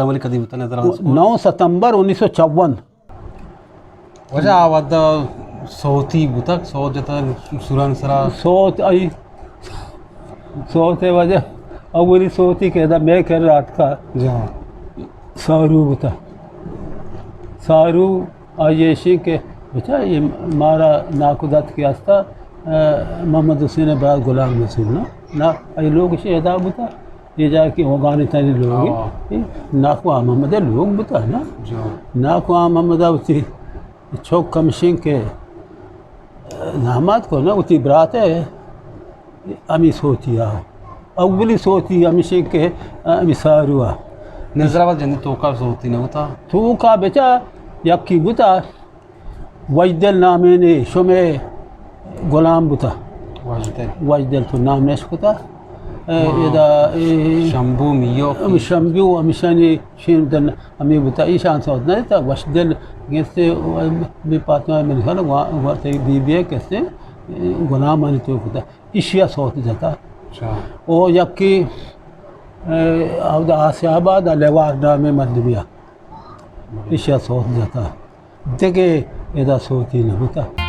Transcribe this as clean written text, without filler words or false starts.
वाली कदी बता नजर 9 सितंबर 1954 वजह आवाज सौती बुतक सौ जता सुरान सरा सोत आई सोते वजह अवली सोती कहता मैं कर रात का जा सारू बता सारू आयेशी के बेटा ये मारा नाकुदत के आस्था मोहम्मद हुसैन बाद गुलाम रसूल ना ये लोग शेदा बता ये जाके होगाने तने लोग नाकुआ मोहम्मद लोग बता ना जो नाकुआ मोहम्मद उसी चौक कमशिंग के नामात को ना उसी बरात है अमी सोती आओ अवली सोती अमी के अमी सारुआ नजराबाद जंदी तो का सोती ना बता तो का बेटा यक्की बुता वजदल नामे ने शुमे गुलाम बुता वाजते वजदल तो नाम नेश बुता इदा शंभू मियो शंभू अमिशानी शिंदन अमी बुता ईशान सौद ना था वजदल कैसे बेपातना में लिखा ना वहाँ ते बीबी कैसे गुलाम आने तो बुता इशिया सौद जाता अच्छा ओ यक्की अवदा आसियाबाद लेवार नामे मदबिया इशिया सौद जाता देखे इदा सोती ना बुता